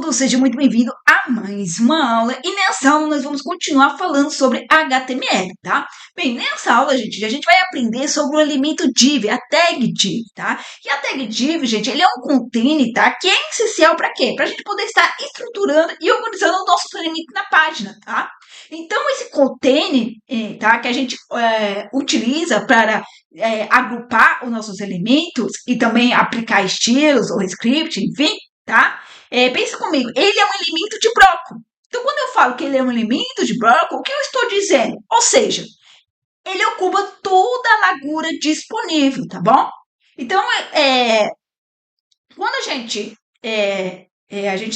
aluno, seja muito bem-vindo a mais uma aula. E nessa aula nós vamos continuar falando sobre HTML, tá? Bem, nessa aula, gente, a gente vai aprender sobre o elemento div, a tag div, tá? E a tag div, gente, ele é um container, tá? Que é essencial para quê? Para a gente poder estar estruturando e organizando os nossos elementos na página, tá? Então, esse container, tá? Que a gente utiliza para agrupar os nossos elementos e também aplicar estilos ou script, enfim, tá? Pensa comigo, ele é um elemento de bloco. Então, quando eu falo que ele é um elemento de bloco, o que eu estou dizendo? Ou seja, ele ocupa toda a largura disponível, tá bom? Então, quando a gente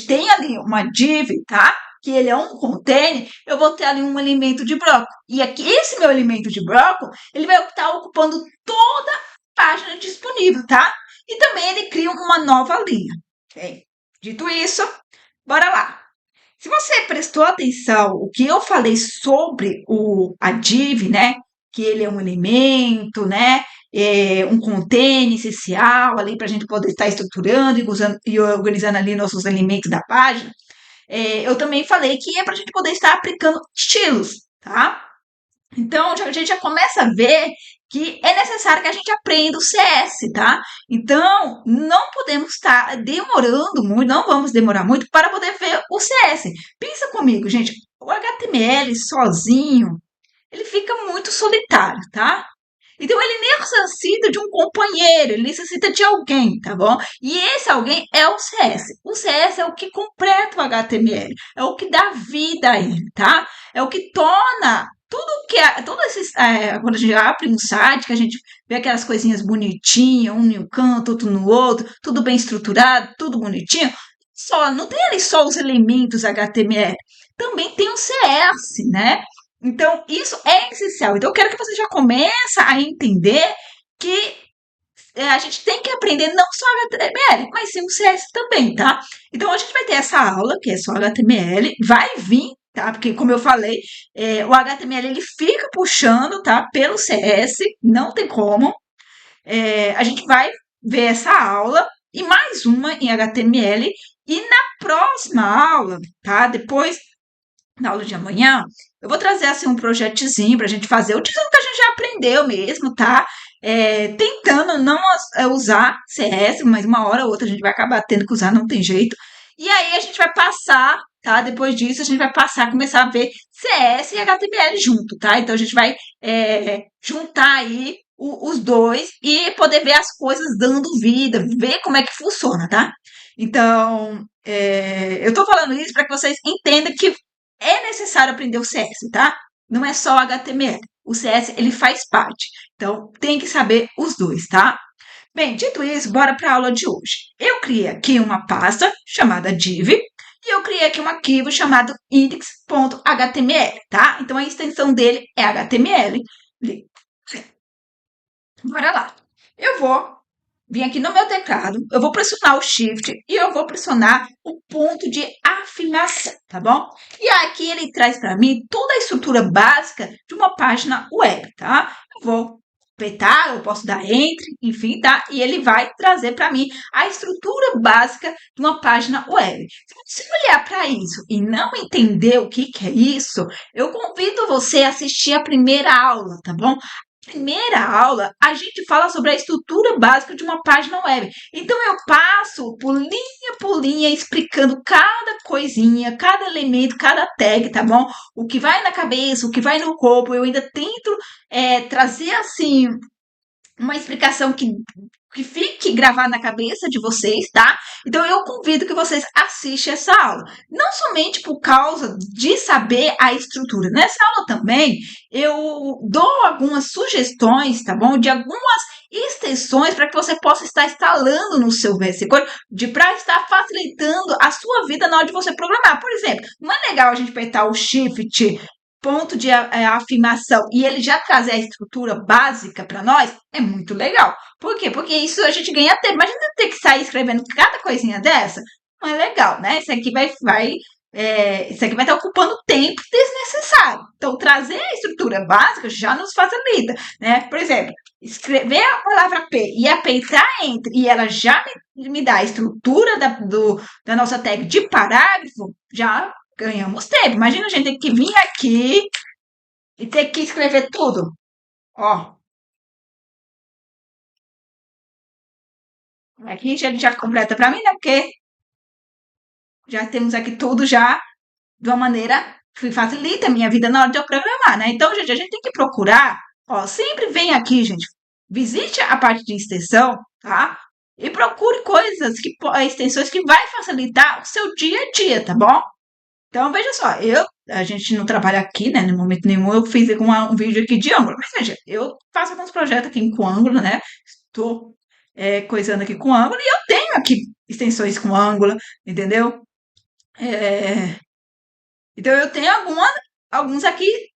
tem ali uma div, tá? Que ele é um container, eu vou ter ali um elemento de bloco. E aqui, esse meu elemento de bloco, ele vai estar ocupando toda a página disponível, tá? E também ele cria uma nova linha. Okay? Dito isso, bora lá. Se você prestou atenção o que eu falei sobre a div, né? Que ele é um elemento, né? Um container essencial ali para a gente poder estar estruturando e organizando ali nossos elementos da página. Eu também falei que é para a gente poder estar aplicando estilos, tá? Então, a gente já começa a ver que é necessário que a gente aprenda o CS, tá? Então, não podemos estar demorando muito, não vamos demorar muito para poder ver o CS. Pensa comigo, gente, o HTML sozinho, ele fica muito solitário, tá? Então, ele necessita de um companheiro, ele necessita de alguém, tá bom? E esse alguém é o CS. O CS é o que completa o HTML, é o que dá vida a ele, tá? É o que torna quando a gente abre um site, que a gente vê aquelas coisinhas bonitinhas, um em um canto, outro no outro, tudo bem estruturado, tudo bonitinho. Não tem ali só os elementos HTML, também tem o CS, né? Então, isso é essencial. Então, eu quero que você já comece a entender que a gente tem que aprender não só HTML, mas sim o CS também, tá? Então, a gente vai ter essa aula, que é só HTML, vai vir, tá? Porque, como eu falei, o HTML, ele fica puxando, tá? Pelo CS, não tem como. A gente vai ver essa aula e mais uma em HTML. E na próxima aula, tá? Depois, na aula de amanhã, eu vou trazer assim um projetozinho para a gente fazer, utilizando o que a gente já aprendeu mesmo, tá? Tentando não usar CS, mas uma hora ou outra a gente vai acabar tendo que usar, não tem jeito. E aí a gente vai passar, tá? Depois disso, a gente vai começar a ver CS e HTML junto, tá? Então a gente vai juntar aí os dois e poder ver as coisas dando vida, ver como é que funciona, tá? Então, eu tô falando isso para que vocês entendam que é necessário aprender o CS, tá? Não é só o HTML. O CS, ele faz parte. Então, tem que saber os dois, tá? Bem, dito isso, bora para a aula de hoje. Eu criei aqui uma pasta chamada div e eu criei aqui um arquivo chamado index.html, tá? Então, a extensão dele é HTML. Bora lá. Eu vou vir aqui no meu teclado, eu vou pressionar o Shift e eu vou pressionar o ponto de afinação, tá bom? E aqui ele traz para mim toda a estrutura básica de uma página web, tá? Eu vou apertar, eu posso dar Enter, enfim, tá? E ele vai trazer para mim a estrutura básica de uma página web. Se você olhar para isso e não entender o que é isso, eu convido você a assistir a primeira aula, tá bom? Primeira aula, a gente fala sobre a estrutura básica de uma página web. Então, eu passo por linha, explicando cada coisinha, cada elemento, cada tag, tá bom? O que vai na cabeça, o que vai no corpo. Eu ainda tento trazer, assim, uma explicação que fique gravada na cabeça de vocês, tá? Então, eu convido que vocês assistam essa aula. Não somente por causa de saber a estrutura. Nessa aula também, eu dou algumas sugestões, tá bom? De algumas extensões para que você possa estar instalando no seu VS Code, para estar facilitando a sua vida na hora de você programar. Por exemplo, não é legal a gente apertar o Shift, ponto de afirmação, e ele já trazer a estrutura básica para nós, é muito legal. Por quê? Porque isso a gente ganha tempo. Imagina ter que sair escrevendo cada coisinha dessa. Não é legal, né? Isso aqui vai estar ocupando tempo desnecessário. Então, trazer a estrutura básica já nos facilita, né? Por exemplo, escrever a palavra P e apertar Enter e ela já me dá a estrutura da nossa tag de parágrafo, já ganhamos tempo. Imagina a gente ter que vir aqui e ter que escrever tudo. Ó, aqui já completa para mim, né? Porque já temos aqui tudo já de uma maneira que facilita a minha vida na hora de eu programar, né? Então, gente, a gente tem que procurar, ó, sempre vem aqui, gente, visite a parte de extensão, tá? E procure coisas extensões que vai facilitar o seu dia a dia, tá bom? Então, veja só, a gente não trabalha aqui, né? No momento nenhum eu fiz um vídeo aqui de Angular, mas veja, eu faço alguns projetos aqui com Angular, né? Estou coisando aqui com Angular e eu tenho aqui extensões com Angular, entendeu? É, então, eu tenho alguns aqui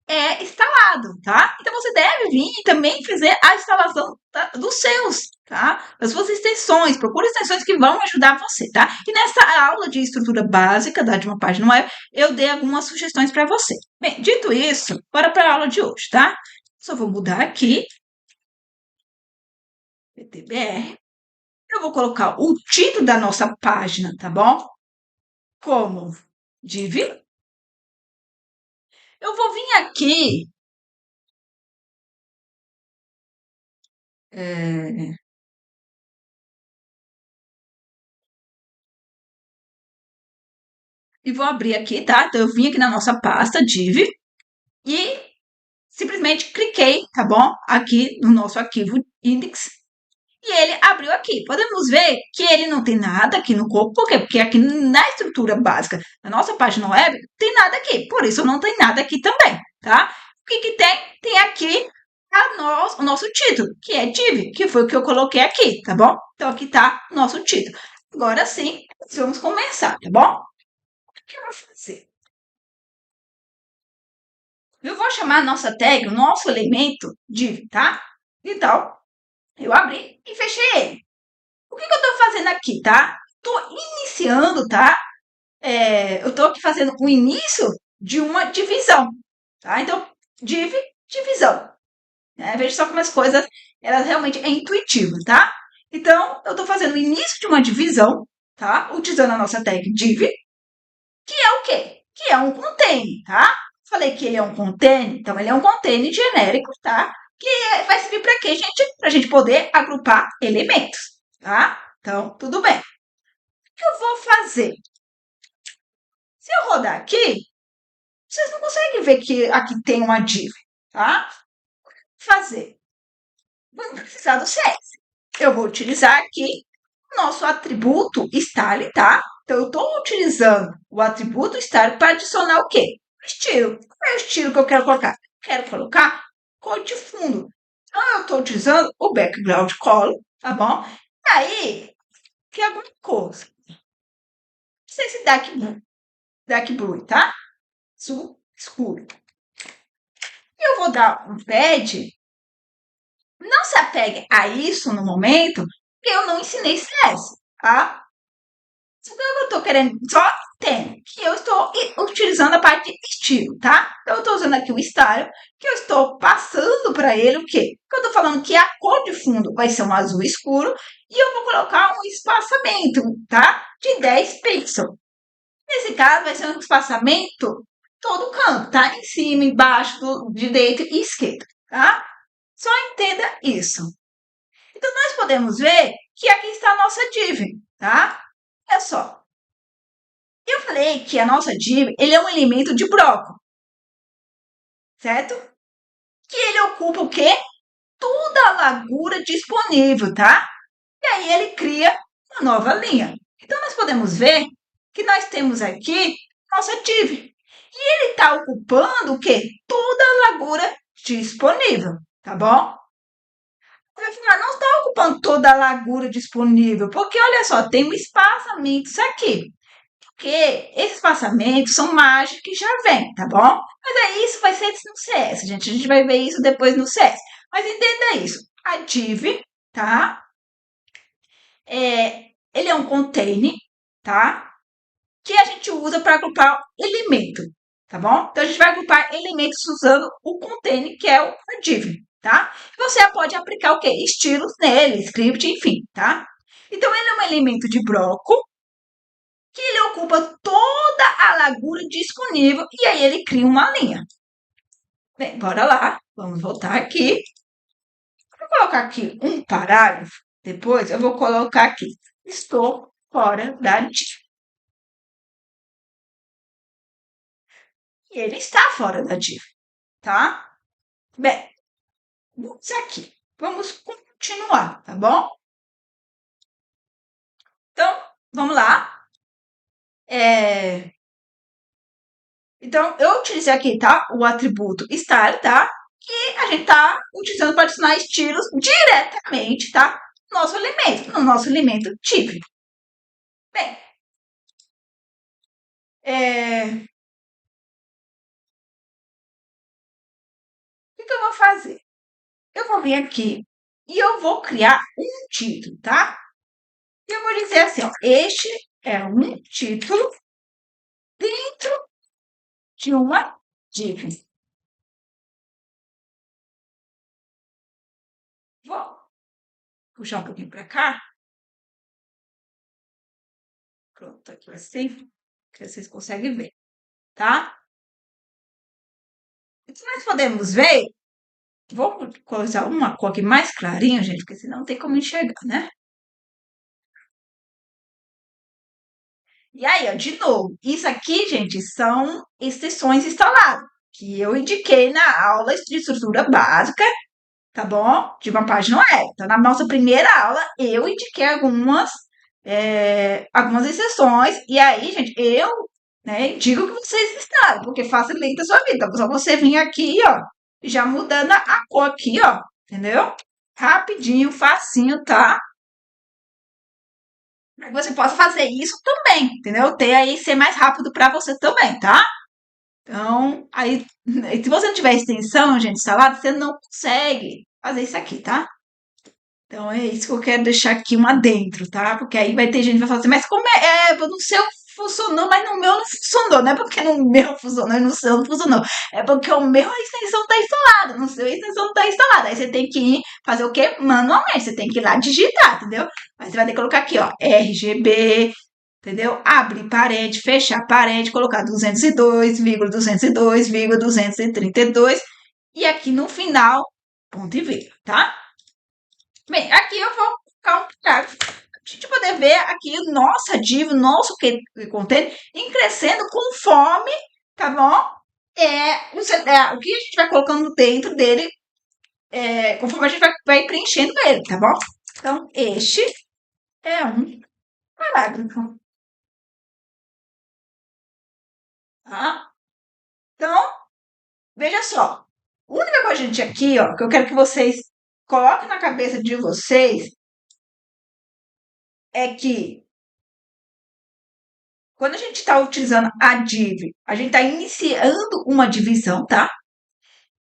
instalado, tá? Então, você deve vir e também fazer a instalação dos seus, tá? Das suas extensões. Procure extensões que vão ajudar você, tá? E nessa aula de estrutura básica de uma página web, eu dei algumas sugestões para você. Bem, dito isso, bora para a aula de hoje, tá? Só vou mudar aqui, PTBR. Eu vou colocar o título da nossa página, tá bom? Como div. Eu vou vir aqui é, e vou abrir aqui, tá? Então, eu vim aqui na nossa pasta div e simplesmente cliquei, tá bom? Aqui no nosso arquivo index e ele abriu aqui. Podemos ver que ele não tem nada aqui no corpo, por quê? Porque aqui na estrutura básica da nossa página web tem nada aqui, por isso não tem nada aqui também, tá? O que que tem? Tem aqui o nosso título, que é div, que foi o que eu coloquei aqui, tá bom? Então aqui tá o nosso título. Agora sim, vamos começar, tá bom? O que eu vou fazer? Eu vou chamar a nossa tag, o nosso elemento div, tá? Então, eu abri e fechei ele. O que eu estou fazendo aqui, tá? Estou iniciando, tá? Eu estou aqui fazendo o início de uma divisão, tá? Então, div, divisão. Veja só como as coisas, elas realmente é intuitivo, tá? Então, eu estou fazendo o início de uma divisão, tá? Utilizando a nossa tag div, que é o quê? Que é um container, tá? Falei que ele é um container, então ele é um container genérico, tá? Que vai servir para quê, gente? Para a gente poder agrupar elementos, tá? Então, tudo bem. O que eu vou fazer? Se eu rodar aqui, vocês não conseguem ver que aqui tem uma div, tá? Fazer. Vamos precisar do CS. Eu vou utilizar aqui o nosso atributo style, tá? Então, eu estou utilizando o atributo style para adicionar o quê? Estilo. Qual é o estilo que eu quero colocar? Quero colocar cor de fundo. Então, eu estou utilizando o background color, tá bom? E aí, que é alguma coisa. Não sei se dark blue, tá? Azul escuro. E eu vou dar um pad. Não se apegue a isso no momento, porque eu não ensinei CS, tá? O que eu estou querendo, só tem que eu estou utilizando a parte de estilo, tá? Então, eu estou usando aqui o style, que eu estou passando para ele o quê? Que eu estou falando que a cor de fundo vai ser um azul escuro e eu vou colocar um espaçamento, tá? De 10 pixels. Nesse caso, vai ser um espaçamento todo canto, tá? Em cima, embaixo, de direita e esquerda, tá? Só entenda isso. Então, nós podemos ver que aqui está a nossa div, tá? Olha só. Eu falei que a nossa div, ele é um elemento de bloco, certo? Que ele ocupa o quê? Toda a largura disponível, tá? E aí ele cria uma nova linha. Então, nós podemos ver que nós temos aqui nossa div. E ele está ocupando o quê? Toda a largura disponível, tá bom? Você vai falar, não está ocupando toda a largura disponível, porque olha só, tem um espaçamento aqui. Porque esses espaçamentos são mágicos que já vem, tá bom? Mas aí isso vai ser no CS, gente. A gente vai ver isso depois no CS. Mas entenda isso. A div, tá? Ele é um container, tá? Que a gente usa para agrupar elemento, tá bom? Então, a gente vai agrupar elementos usando o container, que é a div, tá? Você pode aplicar o quê? Estilos nele, script, enfim, tá? Então, ele é um elemento de bloco que ele ocupa toda a largura disponível e aí ele cria uma linha. Bem, bora lá, vamos voltar aqui. Vou colocar aqui um parágrafo, depois eu vou colocar aqui, estou fora da div. E ele está fora da div, tá? Bem, vamos aqui, vamos continuar, tá bom? Então, vamos lá. Então, eu utilizei aqui, tá? O atributo style, tá? Que a gente tá utilizando para adicionar estilos diretamente, tá? No nosso elemento div. Bem, o que eu vou fazer? Eu vou vir aqui e eu vou criar um título, tá? E eu vou dizer assim, ó, este é um título dentro de uma div. Vou puxar um pouquinho para cá. Pronto, aqui assim, que vocês conseguem ver, tá? Então, nós podemos ver, vou colocar uma cor aqui mais clarinha, gente, porque senão não tem como enxergar, né? E aí, ó, de novo, isso aqui, gente, são extensões instaladas, que eu indiquei na aula de estrutura básica, tá bom? De uma página web. Então, na nossa primeira aula, eu indiquei algumas exceções, e aí, gente, eu, né, digo que vocês instalem, porque facilita a sua vida. Então, só você vir aqui, ó, já mudando a cor aqui, ó, entendeu? Rapidinho, facinho, tá? Para que você possa fazer isso também, entendeu? Ter aí ser mais rápido para você também, tá? Então, aí, se você não tiver extensão, gente, instalada, você não consegue fazer isso aqui, tá? Então, é isso que eu quero deixar aqui um adentro, tá? Porque aí vai ter gente que vai falar assim, mas como no seu funcionou, mas no meu não funcionou. Não é porque no meu funcionou e no seu não funcionou. É porque o meu a extensão tá instalada, no seu a extensão não tá instalada. Aí você tem que ir fazer o quê? Manualmente. Você tem que ir lá digitar, entendeu? Aí você vai ter que colocar aqui, ó, RGB, entendeu? Abrir parede, fechar parede, colocar 202,202,232 e aqui no final, ponto e vírgula, tá? Bem, aqui eu vou colocar um parágrafo para a gente poder ver aqui o nosso div, o nosso container, em crescendo conforme, tá bom? O que a gente vai colocando dentro dele, conforme a gente vai preenchendo ele, tá bom? Então, este é um parágrafo, tá? Então, veja só. A única coisa, gente, aqui, ó, que eu quero que vocês coloquem na cabeça de vocês é que quando a gente está utilizando a div, a gente está iniciando uma divisão, tá?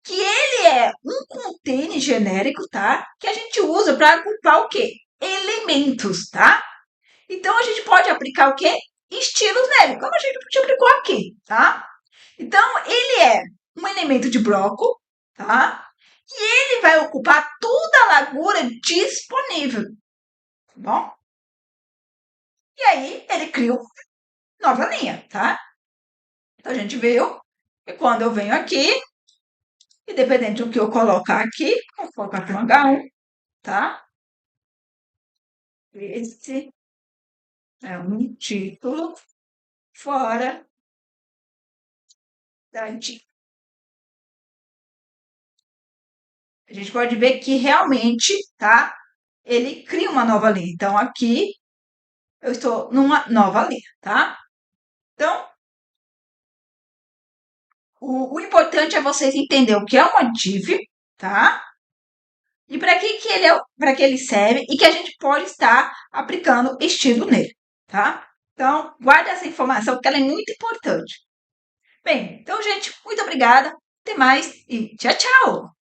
Que ele é um container genérico, tá? Que a gente usa para agrupar o quê? Elementos, tá? Então a gente pode aplicar o quê? Estilos nele, como a gente aplicou aqui, tá? Então ele é um elemento de bloco, tá? E ele vai ocupar toda a largura disponível, tá bom? E aí ele cria uma nova linha, tá? Então a gente viu que quando eu venho aqui, independente do que eu colocar aqui, vou colocar aqui um H1, tá? Esse é um título fora da antiga. A gente pode ver que realmente, tá? Ele cria uma nova linha. Então, aqui eu estou numa nova linha, tá? Então, o importante é vocês entenderem o que é uma div, tá? E para que ele para que ele serve e que a gente pode estar aplicando estilo nele, tá? Então, guarde essa informação porque ela é muito importante. Bem, então, gente, muito obrigada. Até mais e tchau, tchau!